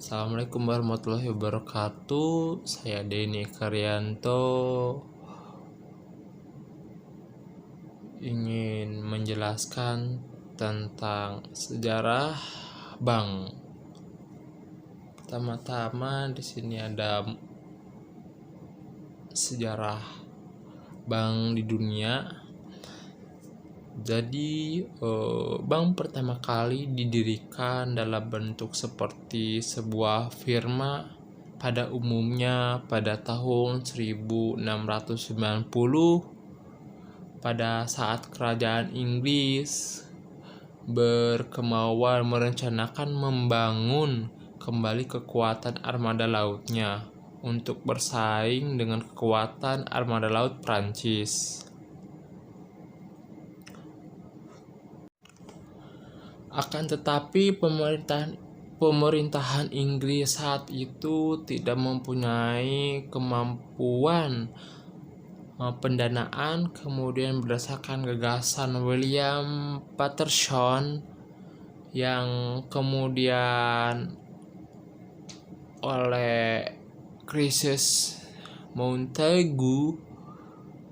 Assalamualaikum warahmatullahi wabarakatuh. Saya Denny Karyanto ingin menjelaskan tentang sejarah bank. Pertama-tama di sini ada sejarah bank di dunia. Jadi bank pertama kali didirikan dalam bentuk seperti sebuah firma pada umumnya pada tahun 1690 pada saat kerajaan Inggris berkemauan merencanakan membangun kembali kekuatan armada lautnya untuk bersaing dengan kekuatan armada laut Prancis. Akan tetapi pemerintahan Inggris saat itu tidak mempunyai kemampuan pendanaan. Kemudian berdasarkan gagasan William Paterson yang kemudian oleh Crisis Montagu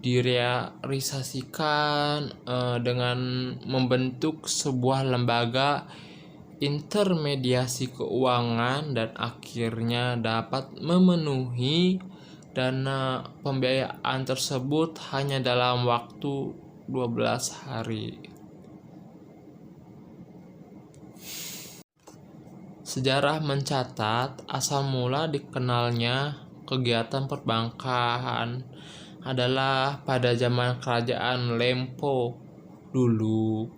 direalisasikan dengan membentuk sebuah lembaga intermediasi keuangan dan akhirnya dapat memenuhi dana pembiayaan tersebut hanya dalam waktu 12 hari. Sejarah mencatat asal mula dikenalnya kegiatan perbankan adalah pada zaman kerajaan Lempo dulu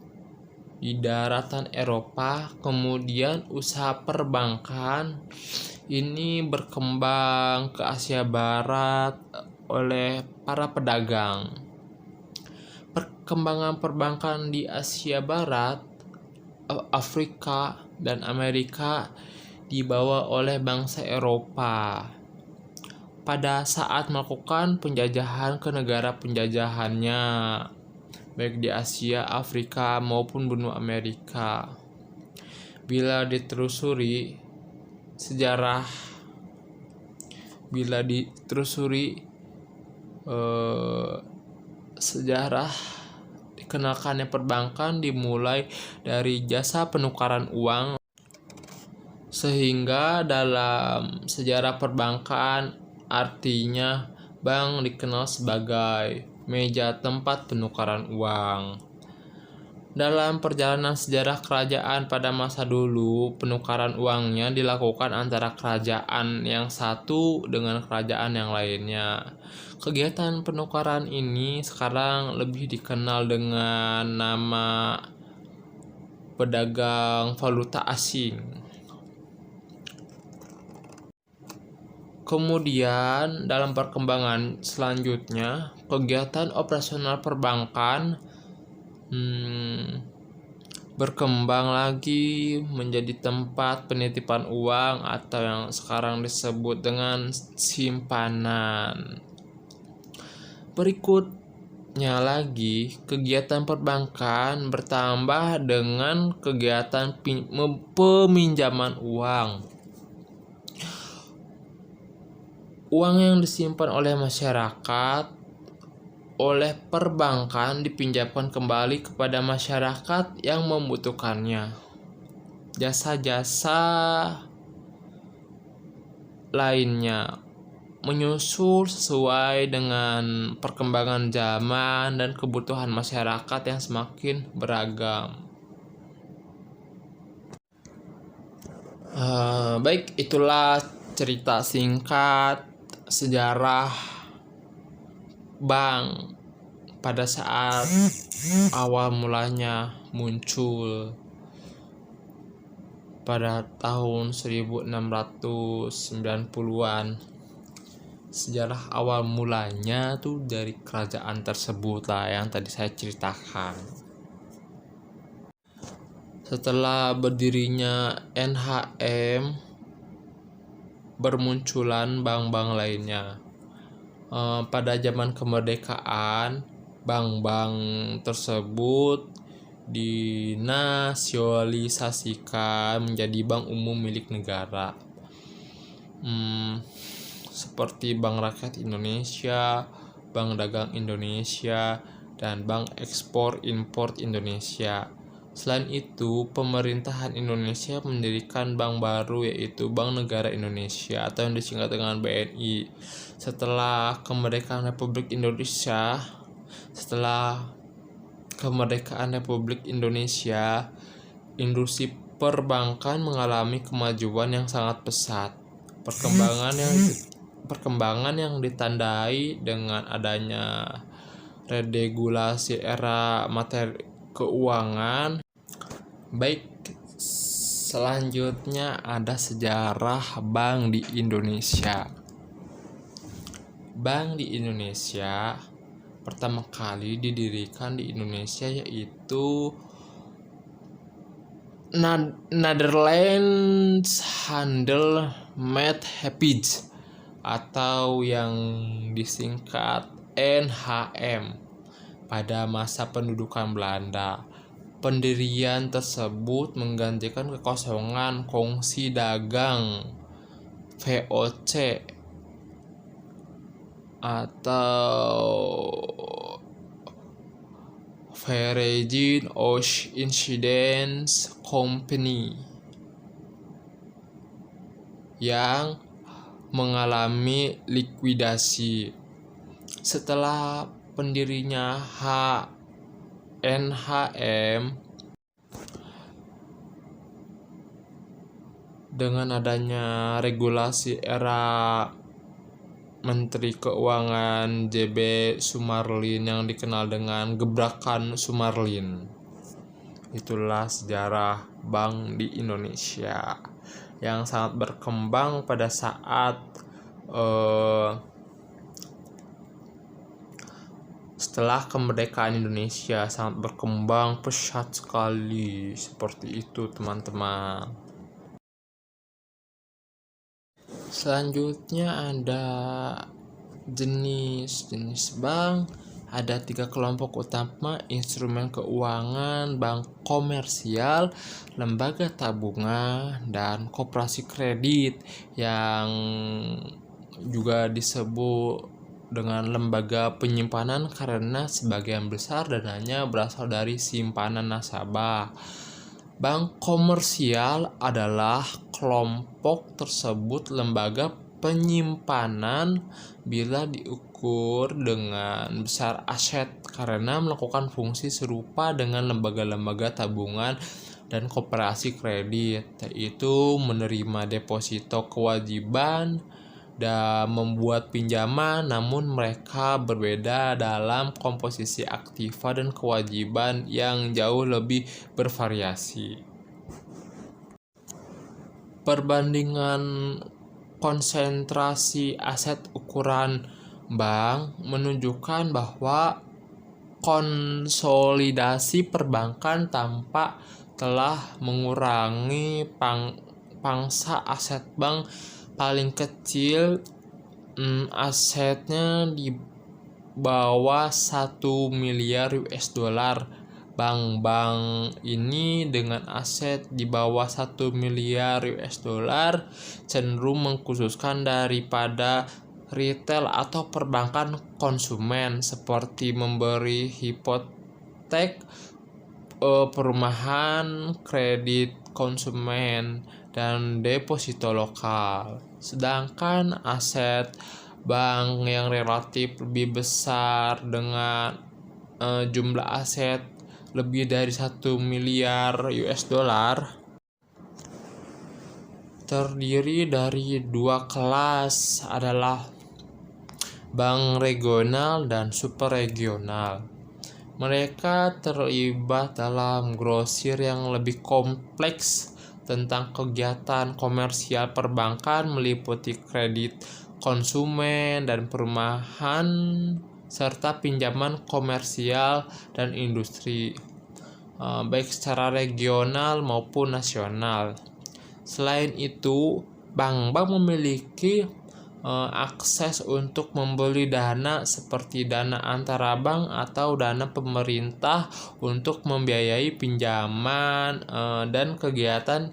di daratan Eropa. Kemudian usaha perbankan ini berkembang ke Asia Barat oleh para pedagang. Perkembangan perbankan di Asia Barat, Afrika, dan Amerika dibawa oleh bangsa Eropa pada saat melakukan penjajahan ke negara penjajahannya, baik di Asia, Afrika, maupun benua Amerika. Bila ditelusuri sejarah dikenalkannya perbankan dimulai dari jasa penukaran uang, sehingga dalam sejarah perbankan artinya bank dikenal sebagai meja tempat penukaran uang. Dalam perjalanan sejarah kerajaan pada masa dulu, penukaran uangnya dilakukan antara kerajaan yang satu dengan kerajaan yang lainnya. Kegiatan penukaran ini sekarang lebih dikenal dengan nama pedagang valuta asing. Kemudian dalam perkembangan selanjutnya, kegiatan operasional perbankan berkembang lagi menjadi tempat penitipan uang atau yang sekarang disebut dengan simpanan. Berikutnya lagi, kegiatan perbankan bertambah dengan kegiatan peminjaman uang. Uang yang disimpan oleh masyarakat oleh perbankan dipinjamkan kembali kepada masyarakat yang membutuhkannya. Jasa-jasa lainnya menyusul sesuai dengan perkembangan zaman dan kebutuhan masyarakat yang semakin beragam. Baik, itulah cerita singkat sejarah bank pada saat awal mulanya muncul pada tahun 1690-an. Sejarah awal mulanya tuh dari kerajaan tersebut lah yang tadi saya ceritakan. Setelah berdirinya NHM, bermunculan bank-bank lainnya. Pada zaman kemerdekaan, bank-bank tersebut dinasionalisasikan menjadi bank umum milik negara. seperti Bank Rakyat Indonesia, Bank Dagang Indonesia, dan Bank Ekspor Impor Indonesia. Selain itu, pemerintahan Indonesia mendirikan bank baru, yaitu Bank Negara Indonesia atau yang disingkat dengan BNI. Setelah kemerdekaan Republik Indonesia, industri perbankan mengalami kemajuan yang sangat pesat. Perkembangan yang ditandai dengan adanya reregulasi era materi keuangan. Baik, selanjutnya ada sejarah bank di Indonesia. Bank di Indonesia pertama kali didirikan di Indonesia yaitu Netherlands Handelsmaatschappiij atau yang disingkat NHM pada masa pendudukan Belanda. Pendirian tersebut menggantikan kekosongan kongsi dagang VOC atau Vereniging Insurance Company yang mengalami likuidasi. Setelah pendirinya NHM, dengan adanya regulasi era Menteri Keuangan JB Sumarlin yang dikenal dengan gebrakan Sumarlin. Itulah sejarah bank di Indonesia yang sangat berkembang pada saat setelah kemerdekaan Indonesia, sangat berkembang pesat sekali. Seperti itu teman-teman. Selanjutnya ada jenis bank. Ada 3 kelompok utama: instrumen keuangan, bank komersial, lembaga tabungan, dan koperasi kredit yang juga disebut dengan lembaga penyimpanan karena sebagian besar dananya berasal dari simpanan nasabah. Bank komersial adalah kelompok tersebut lembaga penyimpanan bila diukur dengan besar aset karena melakukan fungsi serupa dengan lembaga-lembaga tabungan dan koperasi kredit, yaitu menerima deposito kewajiban dan membuat pinjaman, namun mereka berbeda dalam komposisi aktiva dan kewajiban yang jauh lebih bervariasi. Perbandingan konsentrasi aset ukuran bank menunjukkan bahwa konsolidasi perbankan tampak telah mengurangi pangsa aset bank. Paling kecil asetnya di bawah 1 miliar US dollar. Bank-bank ini dengan aset di bawah 1 miliar US dollar cenderung mengkhususkan daripada retail atau perbankan konsumen seperti memberi hipotek perumahan, kredit konsumen, dan deposito lokal. Sedangkan aset bank yang relatif lebih besar dengan jumlah aset lebih dari 1 miliar US dollar terdiri dari 2 kelas, adalah bank regional dan superregional. Mereka terlibat dalam grosir yang lebih kompleks tentang kegiatan komersial perbankan meliputi kredit konsumen dan perumahan serta pinjaman komersial dan industri, baik secara regional maupun nasional. Selain itu, bank-bank memiliki akses untuk membeli dana seperti dana antara bank atau dana pemerintah untuk membiayai pinjaman dan kegiatan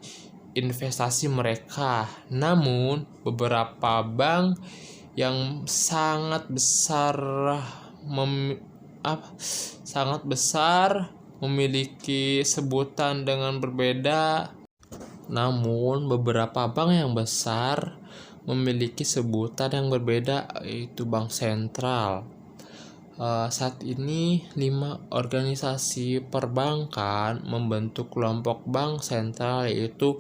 investasi mereka. Namun, beberapa bank yang sangat besar memiliki sebutan dengan berbeda. Namun, beberapa bank yang besar memiliki sebutan yang berbeda, yaitu bank sentral. Saat ini 5 organisasi perbankan membentuk kelompok bank sentral, yaitu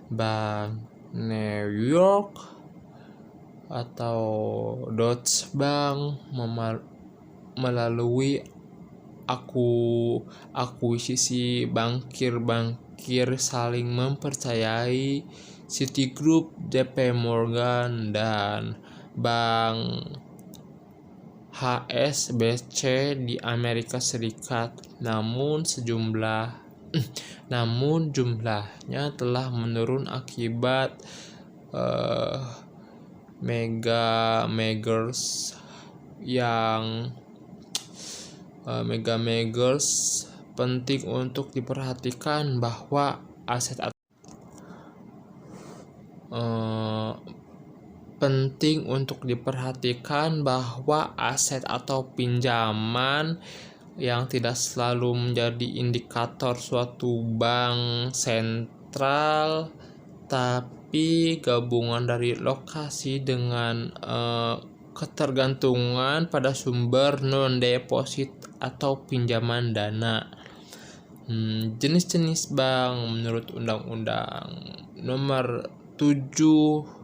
Bank New York atau Deutsche Bank melalui akuisisi bankir saling mempercayai Citigroup, JP Morgan, dan Bank HSBC di Amerika Serikat. Namun jumlahnya telah menurun akibat mega mergers. Penting untuk diperhatikan bahwa aset atau pinjaman yang tidak selalu menjadi indikator suatu bank sentral, tapi gabungan dari lokasi dengan ketergantungan pada sumber non-deposit atau pinjaman dana. Jenis-jenis bank menurut Undang-Undang Nomor 7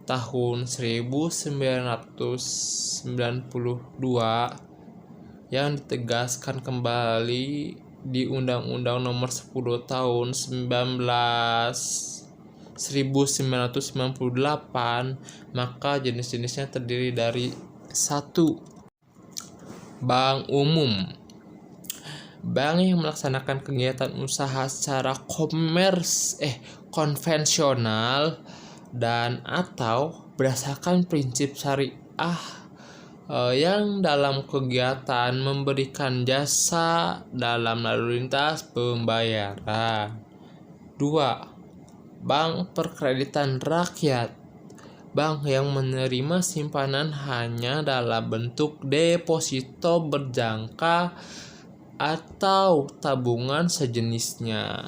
Tahun 1992 yang ditegaskan kembali di Undang-Undang Nomor 10 Tahun 1998, maka jenis-jenisnya terdiri dari 1. Bank umum. Bank yang melaksanakan kegiatan usaha secara konvensional dan atau berdasarkan prinsip syariah yang dalam kegiatan memberikan jasa dalam lalu lintas pembayaran. 2. Bank perkreditan rakyat. Bank yang menerima simpanan hanya dalam bentuk deposito berjangka atau tabungan sejenisnya.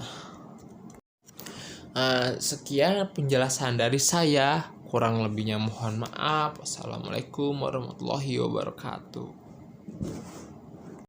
Sekian penjelasan dari saya, kurang lebihnya mohon maaf. Wassalamualaikum warahmatullahi wabarakatuh.